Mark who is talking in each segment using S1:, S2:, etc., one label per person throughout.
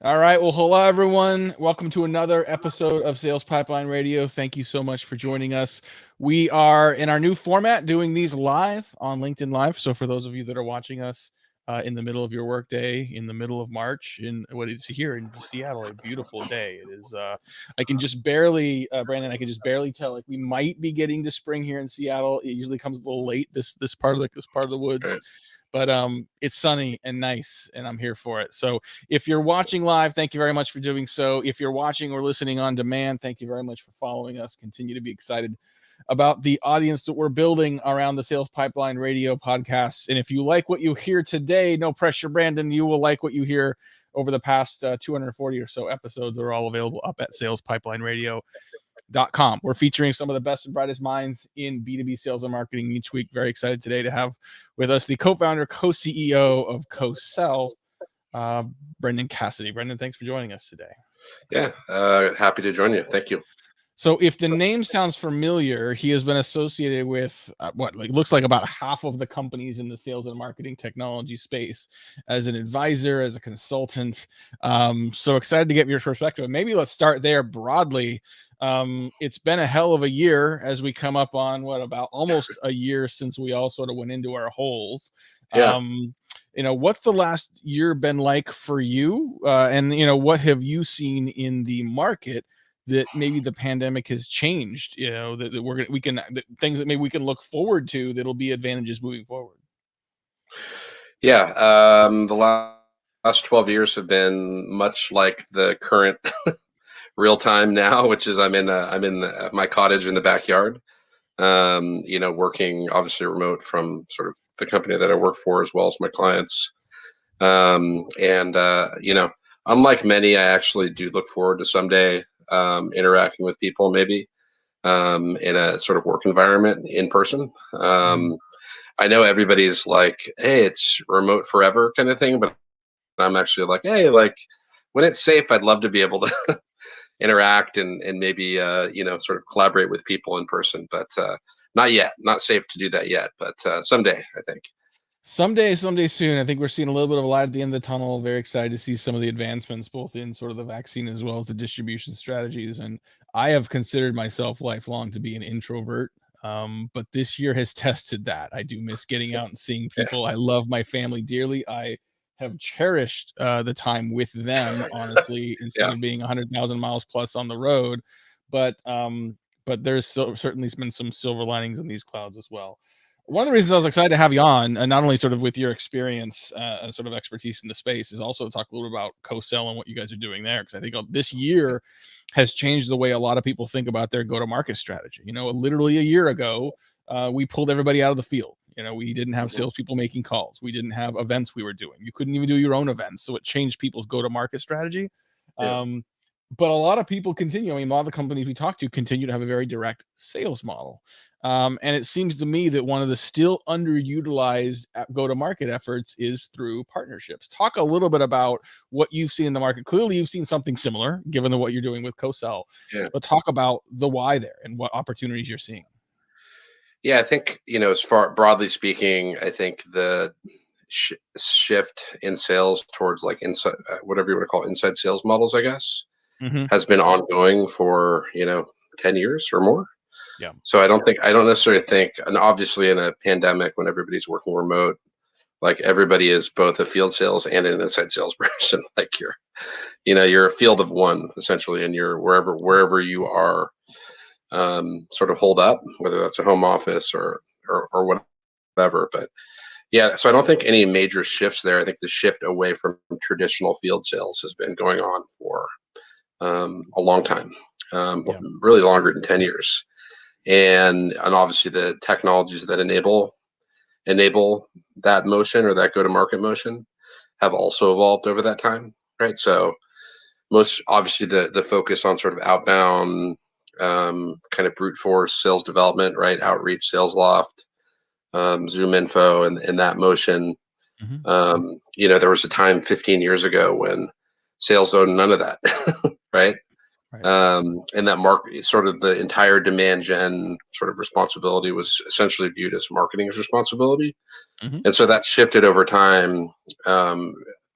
S1: All right. Well, hello, everyone. Welcome to another episode of Sales Pipeline Radio. Thank you so much for joining us. We are in our new format doing these live on LinkedIn Live. So, for those of you that are watching us in the middle of your workday, in the middle of March, in what is here in Seattle, a beautiful day. It is. I can just barely, Brandon. I can just barely tell. Like we might be getting to spring here in Seattle. It usually comes a little late. This part of the woods. But it's sunny and nice, and I'm here for it. So if you're watching live, thank you very much for doing so. If you're watching or listening on demand, thank you very much for following us. Continue to be excited about the audience that we're building around the Sales Pipeline Radio podcast. And if you like what you hear today, no pressure, Brandon, you will like what you hear over the past 240 or so episodes. Are all available up at salespipelineradio.com. We're featuring some of the best and brightest minds in B2B sales and marketing each week. Very excited today to have with us the co-founder, co-CEO of CoSell, Brendon Cassidy. Brendon, thanks for joining us today.
S2: Yeah, happy to join you. Thank you.
S1: So if the name sounds familiar, he has been associated with looks like about half of the companies in the sales and marketing technology space as an advisor, as a consultant. So excited to get your perspective. Maybe let's start there broadly. It's been a hell of a year as we come up on about almost a year since we all sort of went into our holes.
S2: Yeah.
S1: What's the last year been like for you? And what have you seen in the market that maybe the pandemic has changed, that things that maybe we can look forward to that'll be advantages moving forward?
S2: Yeah. The last 12 years have been much like the current real time now, which is I'm in my cottage in the backyard, working obviously remote from sort of the company that I work for as well as my clients. Unlike many, I actually do look forward to someday interacting with people maybe in a sort of work environment in person. I know everybody's like, hey, it's remote forever kind of thing, but I'm actually like, hey, like when it's safe, I'd love to be able to interact and maybe, sort of collaborate with people in person, but not yet, not safe to do that yet, but someday, I think.
S1: Someday soon. I think we're seeing a little bit of a light at the end of the tunnel. Very excited to see some of the advancements, both in sort of the vaccine as well as the distribution strategies. And I have considered myself lifelong to be an introvert. But this year has tested that. I do miss getting out and seeing people. I love my family dearly. I have cherished the time with them, honestly, instead of being 100,000 miles plus on the road. But there's certainly been some silver linings in these clouds as well. One of the reasons I was excited to have you on, and not only sort of with your experience and sort of expertise in the space, is also to talk a little bit about CoSell and what you guys are doing there. Because I think this year has changed the way a lot of people think about their go-to-market strategy. Literally a year ago, we pulled everybody out of the field. We didn't have salespeople making calls. We didn't have events we were doing. You couldn't even do your own events. So it changed people's go-to-market strategy. But a lot of people continue. A lot of the companies we talk to continue to have a very direct sales model. And it seems to me that one of the still underutilized go-to-market efforts is through partnerships. Talk a little bit about what you've seen in the market. Clearly, you've seen something similar, given what you're doing with CoSell. But talk about the why there and what opportunities you're seeing.
S2: Yeah, I think, as far broadly speaking, I think the shift in sales towards like inside, whatever you want to call it, inside sales models, I guess, has been ongoing for 10 years or more.
S1: Yeah.
S2: So I don't necessarily think, and obviously in a pandemic when everybody's working remote, like everybody is both a field sales and an inside sales person. Like you're a field of one essentially, and you're wherever you are, sort of hold up, whether that's a home office or whatever. But yeah, so I don't think any major shifts there. I think the shift away from traditional field sales has been going on for a long time, really longer than 10 years. And obviously the technologies that enable that motion or that go-to-market motion have also evolved over that time, right? So most obviously the focus on sort of outbound kind of brute force sales development, right? Outreach, sales loft, Zoom info, and that motion. There was a time 15 years ago when sales owned none of that, right? And that market, sort of the entire demand gen sort of responsibility was essentially viewed as marketing's responsibility. And so that shifted over time,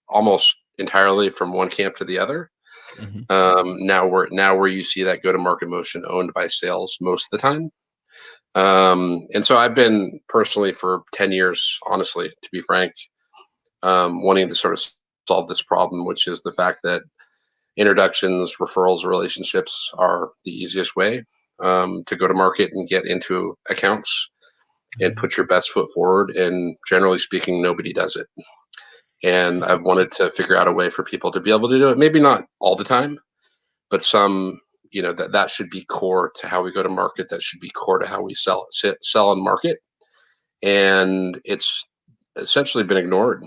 S2: almost entirely from one camp to the other.
S1: Mhm.
S2: Now where you see that go-to-market motion owned by sales most of the time. And so I've been personally for 10 years, honestly, to be frank, wanting to sort of solve this problem, which is the fact that introductions, referrals, relationships are the easiest way to go to market and get into accounts and
S1: Mhm.
S2: put your best foot forward. And generally speaking, nobody does it. And I've wanted to figure out a way for people to be able to do it. Maybe not all the time, but some, that should be core to how we go to market. That should be core to how we sell and market. And it's essentially been ignored.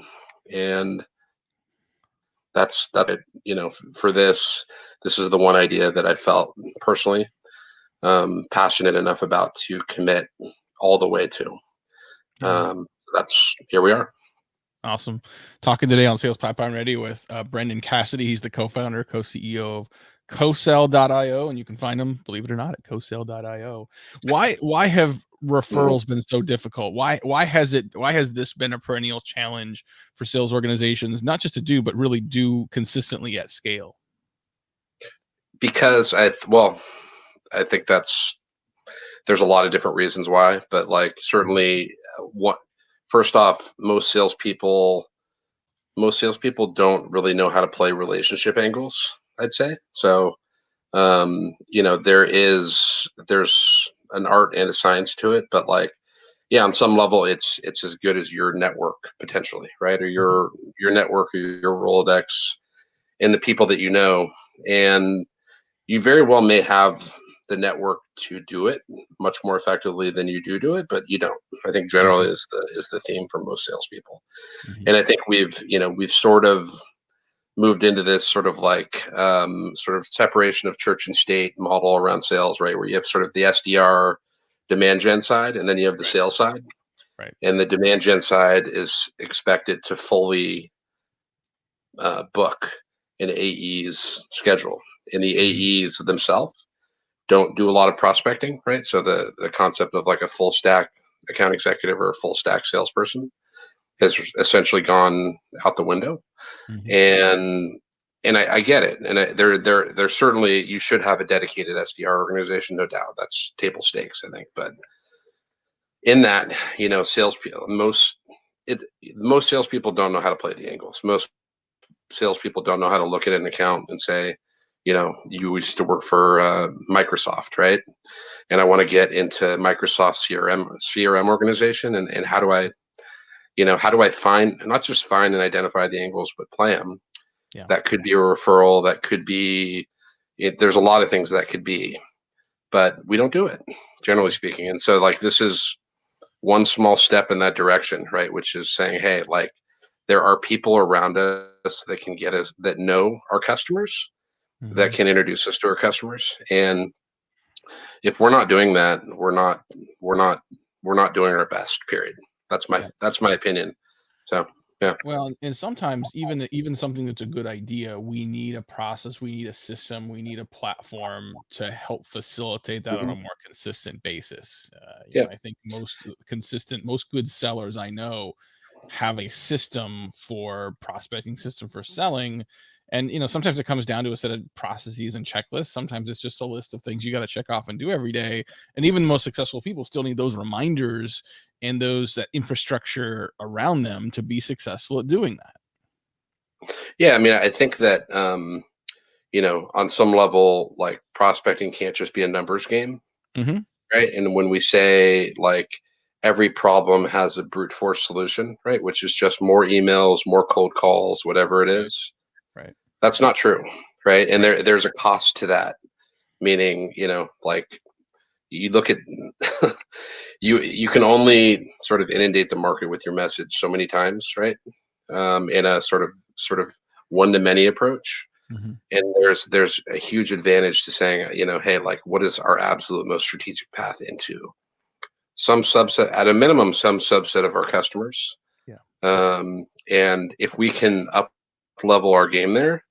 S2: And that's it. For this is the one idea that I felt personally passionate enough about to commit all the way to.
S1: Yeah.
S2: That's here we are.
S1: Awesome. Talking today on Sales Pipeline Ready with Brendon Cassidy. He's the co-founder, co-CEO of cosell.io, and you can find him, believe it or not, at cosell.io. Why have
S2: Mhm.
S1: referrals been so difficult? Why has this been a perennial challenge for sales organizations, not just to do, but really do consistently at scale?
S2: Because I think there's a lot of different reasons why, but like certainly what first off, most salespeople don't really know how to play relationship angles, I'd say. So there's an art and a science to it, but like yeah, on some level it's as good as your network potentially, right? Or
S1: Mhm.
S2: your network or your Rolodex and the people that you know. And you very well may have the network to do it much more effectively than you do it, but you don't. I think generally
S1: Mhm.
S2: is the theme for most salespeople.
S1: Mhm.
S2: And I think we've sort of moved into this sort of like sort of separation of church and state model around sales, right? Where you have sort of the SDR demand gen side, and then you have the
S1: Right.
S2: sales side.
S1: Right.
S2: And the demand gen side is expected to fully book an AE's schedule. And the
S1: Mhm.
S2: AEs themselves don't do a lot of prospecting, right? So the concept of like a full stack account executive or a full stack salesperson has essentially gone out the window.
S1: Mhm.
S2: And I get it. And there certainly you should have a dedicated SDR organization, no doubt. That's table stakes, I think. But in that, salespeople most salespeople don't know how to play the angles. Most salespeople don't know how to look at an account and say, you used to work for Microsoft, right? And I want to get into Microsoft CRM organization, and how do I find not just find and identify the angles, but play them.
S1: Yeah.
S2: That could be a referral. That could be there's a lot of things that could be, but we don't do it, generally
S1: Mhm.
S2: speaking. And so like this is one small step in that direction, right? Which is saying, hey, like there are people around us that can get us that know our customers that
S1: Mhm.
S2: can introduce us to our customers. And if we're not doing that, we're not we're not doing our best. Period.
S1: Yeah.
S2: That's my opinion. So yeah.
S1: Well, and sometimes even something that's a good idea, we need a process, we need a system, we need a platform to help facilitate that on
S2: Mhm.
S1: a more consistent basis.
S2: Yeah.
S1: I think most good sellers I know have a system for prospecting, system for selling. And sometimes it comes down to a set of processes and checklists. Sometimes it's just a list of things you got to check off and do every day. And even the most successful people still need those reminders and that infrastructure around them to be successful at doing that.
S2: Yeah. I mean, I think that on some level, like prospecting can't just be a numbers game,
S1: Mhm.
S2: right? And when we say like every problem has a brute force solution, right, which is just more emails, more cold calls, whatever it
S1: Right,
S2: is,
S1: right,
S2: that's not true, right? And
S1: right.
S2: there's a cost to that. Meaning, like you look at you can only sort of inundate the market with your message so many times, right? In a sort of one to many approach.
S1: Mhm.
S2: And there's a huge advantage to saying, hey, like what is our absolute most strategic path into some subset, at a minimum, some subset of our customers.
S1: Yeah.
S2: And if we can up level our game there,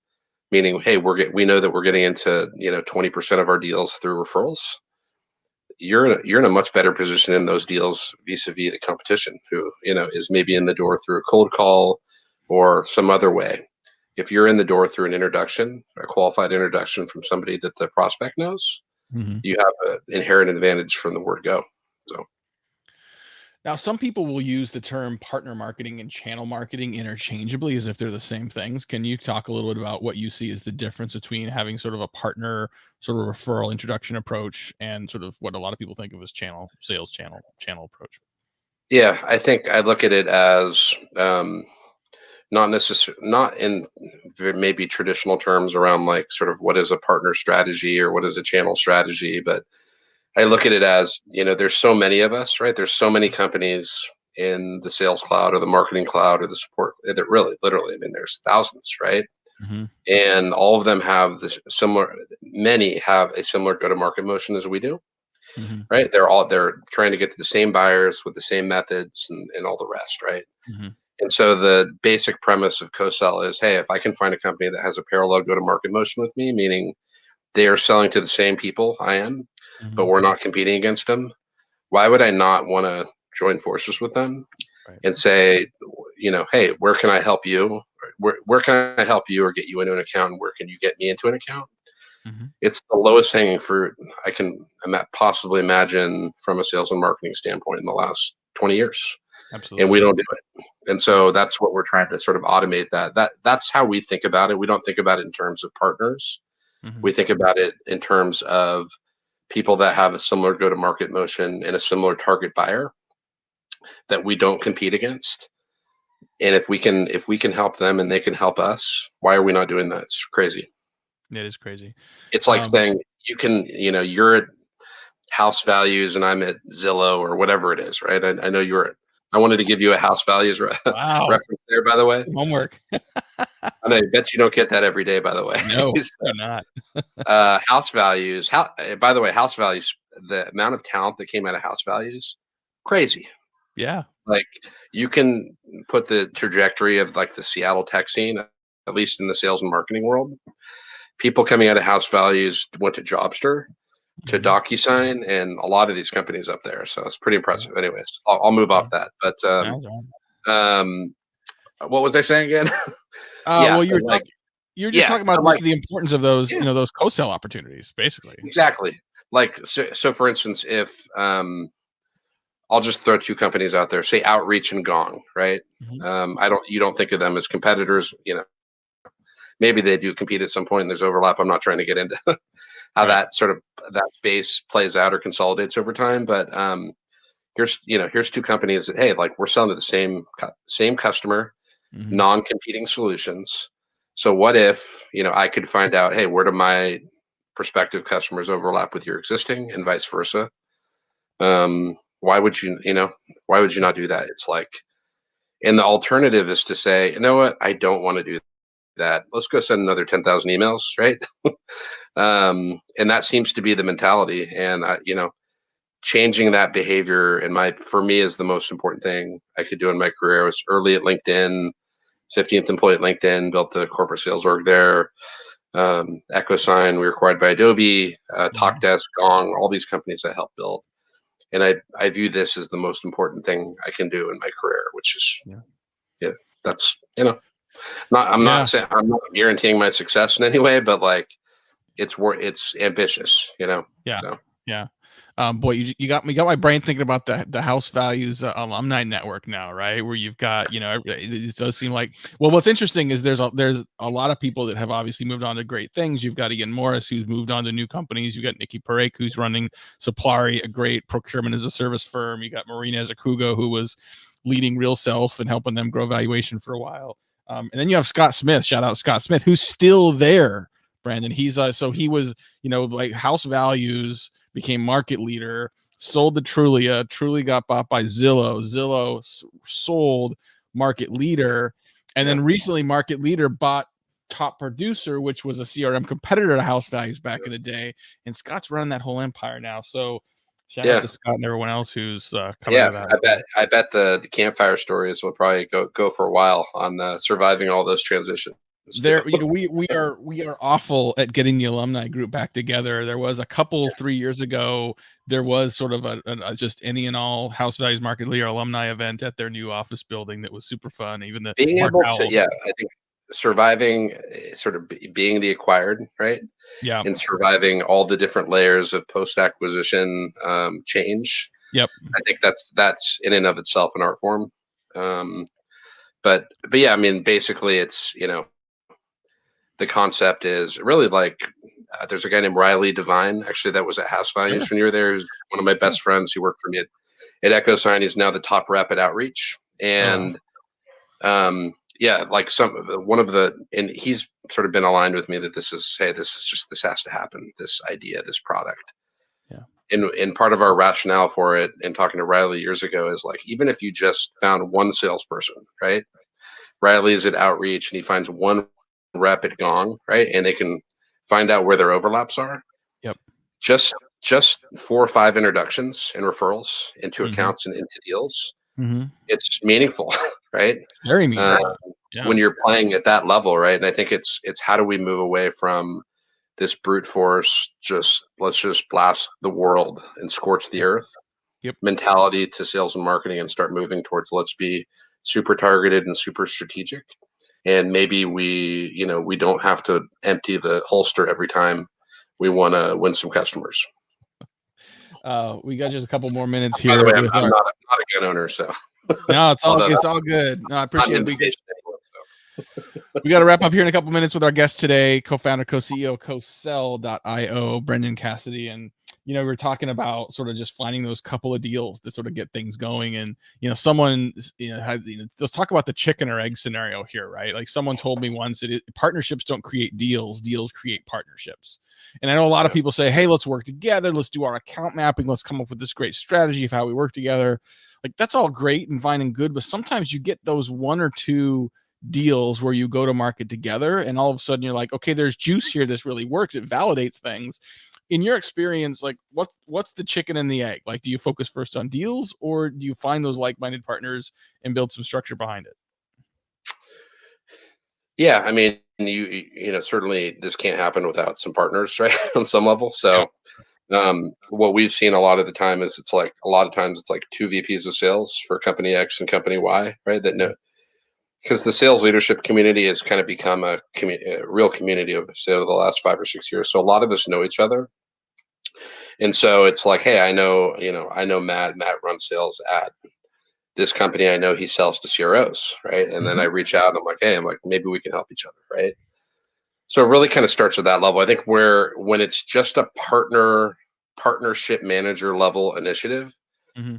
S2: meaning, hey, we know that we're getting into 20% of our deals through referrals. You're in a much better position in those deals vis-a-vis the competition, who is maybe in the door through a cold call or some other way. if you're in the door through an introduction, a qualified introduction from somebody that the prospect knows,
S1: Mhm.
S2: you have an inherent advantage from the word go. So
S1: Now, some people will use the term partner marketing and channel marketing interchangeably as if they're the same things. Can you talk a little bit about what you see as the difference between having sort of a partner sort of referral introduction approach and sort of what a lot of people think of as channel sales channel approach?
S2: yeah, I think I look at it as not necessarily not in maybe traditional terms around like sort of what is a partner strategy or what is a channel strategy, but I look at it as, there's so many of us, right? There's so many companies in the sales cloud or the marketing cloud or the support that really, literally, I mean, there's thousands, right?
S1: Mhm.
S2: And all of them have this similar, many have a similar go to market motion as we do,
S1: Mhm.
S2: right? They're trying to get to the same buyers with the same methods and all the rest, right?
S1: Mhm.
S2: And so the basic premise of co-sell is, hey, if I can find a company that has a parallel go to market motion with me, meaning they are selling to the same people I am, but
S1: Mhm.
S2: we're not competing against them, why would I not want to join forces with them
S1: Right.
S2: and say, hey, where can I help you? Where can I help you or get you into an account? And where can you get me into an account?
S1: Mhm.
S2: It's the lowest hanging fruit I can possibly imagine from a sales and marketing standpoint in the last 20 years. And we
S1: Absolutely.
S2: don't do it. And
S1: Yeah.
S2: so that's what we're trying to sort of automate that's how we think about it. We don't think about it in terms of partners.
S1: Mhm.
S2: We think about it in terms of people that have a similar go to market motion and a similar target buyer that we don't compete against. And if we can help them and they can help us, why are we not doing that? It's crazy.
S1: It is crazy.
S2: It's like
S1: Um,
S2: saying you're at house values and I'm at Zillow or whatever it is, right? I know I wanted to give you a house values
S1: wow.
S2: reference there, by the way.
S1: Homework.
S2: I bet you don't get that every day, by the way.
S1: No,
S2: So,
S1: do not.
S2: house values. By the way, house values. The amount of talent that came out of house values, crazy.
S1: Yeah.
S2: Like you can put the trajectory of like the Seattle tech scene, at least in the sales and marketing world. People coming out of house values went to Jobster, to
S1: Mhm.
S2: DocuSign, and a lot of these companies up there. So it's pretty
S1: Yeah.
S2: impressive. Anyways, I'll move
S1: Yeah.
S2: off that. But
S1: That's right.
S2: um, what was I saying again? Yeah,
S1: Well,
S2: but like
S1: you were just
S2: yeah,
S1: talking about
S2: but
S1: just
S2: like
S1: the importance of those,
S2: yeah,
S1: those co-sell opportunities, basically.
S2: exactly. Like so for instance, if I'll just throw two companies out there, say Outreach and Gong, right?
S1: Mhm.
S2: You don't think of them as competitors, maybe they do compete at some point and there's overlap. I'm not trying to get into how
S1: Right.
S2: that space plays out or consolidates over time, but here's two companies that, hey, like we're selling to the same customer,
S1: Mhm.
S2: non-competing solutions. So what if I could find out, hey, where do my prospective customers overlap with your existing and vice versa? Why would you
S1: Yeah.
S2: not do that? It's like, and the alternative is to say, you know what, I don't want to do that. Let's go send another 10,000 emails, right? And that seems to be the mentality. And changing that behavior for me is the most important thing I could do in my career. I was early at LinkedIn, 15th employee at LinkedIn, built the corporate sales org there. EchoSign, we were acquired by Adobe,
S1: Mhm.
S2: Talkdesk, Gong, all these companies I helped build. And I view this as the most important thing I can do in my career, which is,
S1: Yeah.
S2: yeah, that's, not, I'm
S1: Yeah.
S2: not saying, I'm not guaranteeing my success in any way, but like it's ambitious,
S1: Yeah.
S2: so.
S1: Yeah. Boy, you got my brain thinking about the House Values alumni network now, right? Where you've got, it does seem like, well, what's interesting is there's a lot of people that have obviously moved on to great things. You've got Ian Morris, who's moved on to new companies. You've got Nikki Parek, who's running Supply, a great procurement as a service firm. You got Marina Zakugo, who was leading Real Self and helping them grow valuation for a while. And then you have Scott Smith, shout out Scott Smith, who's still there, Brandon. He's so he was, like House Values became market leader, sold to Trulia. Truly got bought by Zillow. Zillow sold market leader. And
S2: Yeah.
S1: then recently, market leader bought Top Producer, which was a CRM competitor to House Values back in the day. And Scott's running that whole empire now. So shout out
S2: Yeah.
S1: to Scott and everyone else who's come out
S2: Yeah,
S1: of that
S2: I
S1: as
S2: bet
S1: well.
S2: I bet the campfire stories will probably go for a while on surviving all those transitions too.
S1: There, we are awful at getting the alumni group back together. There was a couple 3 years ago. There was sort of a just any and all House Values Market Leader alumni event at their new office building that was super fun. Even the
S2: Being
S1: Mark
S2: able to,
S1: Howell.
S2: yeah, I think. surviving, sort of being the acquired, right?
S1: Yeah.
S2: And surviving all the different layers of post-acquisition change.
S1: Yep.
S2: I think that's in and of itself an art form. But yeah, I mean, basically, it's the concept is really like there's a guy named Riley Devine, actually, that was at House Values when you were there. Who's one of my best friends. He worked for me at EchoSign. He's now the top rep at Outreach, and yeah, like and he's sort of been aligned with me that this has to happen. This idea, this product.
S1: Yeah.
S2: And part of our rationale for it, and talking to Riley years ago, is like, even if you just found one salesperson, right? Riley is at Outreach and he finds one rep at Gong, right? And they can find out where their overlaps are.
S1: Yep.
S2: Just 4 or 5 introductions and referrals into accounts and into deals. It's meaningful, right?
S1: Very meaningful.
S2: When you're playing at that level, right? And I think it's how do we move away from this brute force, let's just blast the world and scorch the earth mentality to sales and marketing, and start moving towards let's be super targeted and super strategic. And maybe we don't have to empty the holster every time we want to win some customers.
S1: We got just a couple more minutes here.
S2: By the way, I'm not a gun owner, so
S1: no, it's all good. No, I appreciate it. We got to wrap up here in a couple minutes with our guest today, co-founder, co-CEO, co-sell.io, Brendon Cassidy. And, we're talking about sort of just finding those couple of deals to sort of get things going. And, someone, let's talk about the chicken or egg scenario here, right? Like someone told me once partnerships don't create deals create partnerships. And I know a lot of people say, hey, let's work together. Let's do our account mapping. Let's come up with this great strategy of how we work together. Like that's all great and fine and good. But sometimes you get those 1 or 2 deals where you go to market together and all of a sudden you're like, okay, there's juice here. This really works. It validates things. In your experience, like what's the chicken and the egg? Like, do you focus first on deals, or do you find those like-minded partners and build some structure behind it?
S2: Yeah, I mean, certainly this can't happen without some partners, right? On some level. So what we've seen a lot of the time is it's like 2 VPs of sales for company X and company Y, right? Because the sales leadership community has kind of become a real community over the last 5 or 6 years. So a lot of us know each other. And so it's like, hey, I know Matt. Matt runs sales at this company. I know he sells to CROs, right? And then I reach out and I'm like, maybe we can help each other, right? So it really kind of starts at that level. I think when it's just a partnership manager level initiative,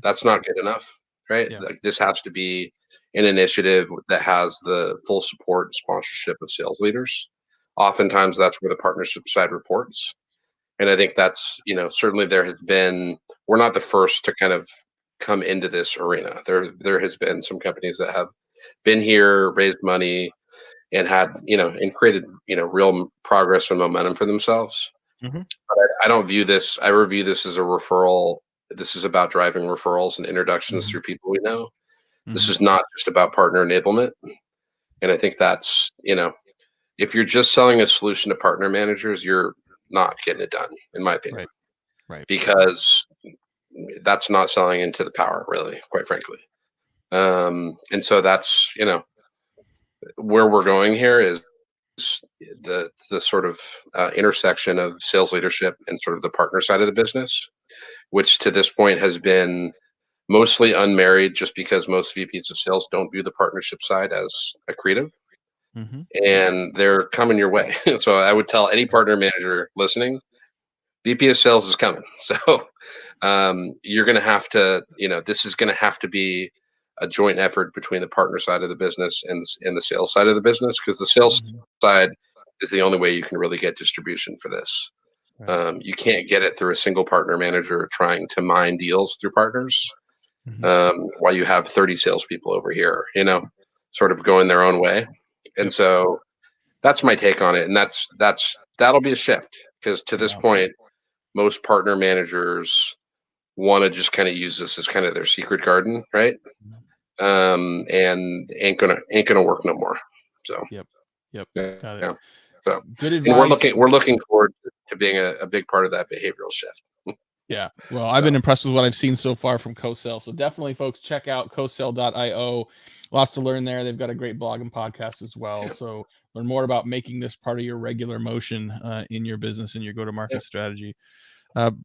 S2: that's not good enough, right? Yeah. Like this has to be an initiative that has the full support and sponsorship of sales leaders. Oftentimes that's where the partnership side reports. And I think that's, certainly we're not the first to kind of come into this arena. There has been some companies that have been here, raised money, and had, and created, real progress and momentum for themselves. But I don't view this, I review this as a referral. This is about driving referrals and introductions through people we know. This is not just about partner enablement. And I think that's, if you're just selling a solution to partner managers, you're not getting it done, in my opinion.
S1: Right.
S2: Because that's not selling into the power, really, quite frankly. And so that's, where we're going here is the sort of intersection of sales leadership and sort of the partner side of the business, which to this point has been mostly unmarried, just because most VPs of sales don't view the partnership side as accretive. And they're coming your way. So I would tell any partner manager listening, VP of sales is coming. So you're going to have to, this is going to have to be a joint effort between the partner side of the business and the sales side of the business, because the sales side is the only way you can really get distribution for this. You can't get it through a single partner manager trying to mine deals through partners while you have 30 salespeople over here, sort of going their own way. And so that's my take on it. And that'll be a shift, because to this point, most partner managers want to just kind of use this as kind of their secret garden, right? And ain't gonna work no more. So
S1: Yep. Got it.
S2: Yeah. So
S1: good advice.
S2: And we're looking forward to being a big part of that behavioral shift.
S1: Yeah. Well, I've been impressed with what I've seen so far from CoSell. So definitely, folks, check out cosell.io. Lots to learn there. They've got a great blog and podcast as well.
S2: Yeah.
S1: So learn more about making this part of your regular motion in your business and your go-to-market strategy.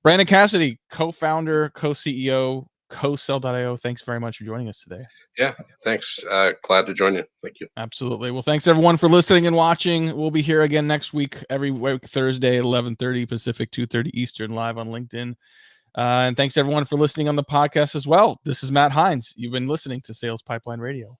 S1: Brendon Cassidy, co-founder, co-CEO, cosell.io. Thanks very much for joining us today.
S2: Yeah. Thanks. Glad to join you. Thank you.
S1: Absolutely. Well, thanks everyone for listening and watching. We'll be here again next week, every week, Thursday at 11:30 Pacific, 2:30 Eastern, live on LinkedIn. And thanks everyone for listening on the podcast as well. This is Matt Heinz. You've been listening to Sales Pipeline Radio.